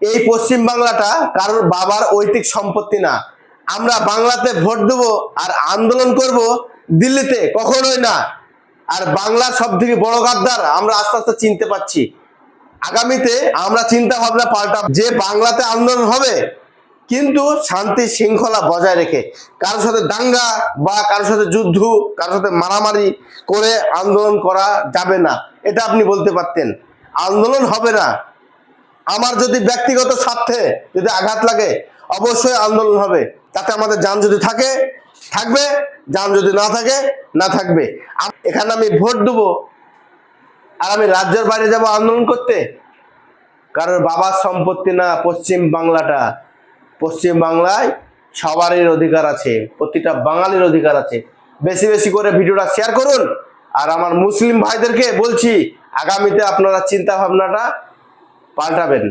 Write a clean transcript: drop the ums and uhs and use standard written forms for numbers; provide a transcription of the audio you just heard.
এই পশ্চিম বাংলাটা কারোর বাবার ঐতিক সম্পত্তি না। আমরা বাংলাতে ভোট দেবো আর আন্দোলন করব দিল্লিতে, কখনোই না। আর বাংলার সব থেকে বড় গাদ্দার আমরা আস্তে আস্তে চিনতে পাচ্ছি। আগামীতে আমরা চিন্তা ভাবনা পাল্টা, যে বাংলাতে আন্দোলন হবে কিন্তু শান্তি শৃঙ্খলা বজায় রেখে, কারোর সাথে দাঙ্গা বা কারোর সাথে যুদ্ধ, কারোর সাথে মারামারি করে আন্দোলন করা যাবে না। এটা আপনি বলতে পারতেন। আন্দোলন হবে না। আমার যদি ব্যক্তিগত স্বার্থে যদি আঘাত লাগে অবশ্যই আন্দোলন হবে, তাতে আমাদের যান যদি থাকে থাকবে, যান যদি না থাকে না থাকবে। এখানে আমি ভোট দেবো আর আমি রাজ্যের বাইরে যাব আন্দোলন করতে? কারোর বাবার সম্পত্তি না পশ্চিম বাংলাটা। পশ্চিম বাংলায় সবারই অধিকার আছে, প্রতিটা বাঙালির অধিকার আছে। বেশি বেশি করে ভিডিওটা শেয়ার করুন। আর আমার মুসলিম ভাইদেরকে বলছি, আগামীতে আপনারা চিন্তা ভাবনাটা পাল্টাবেন।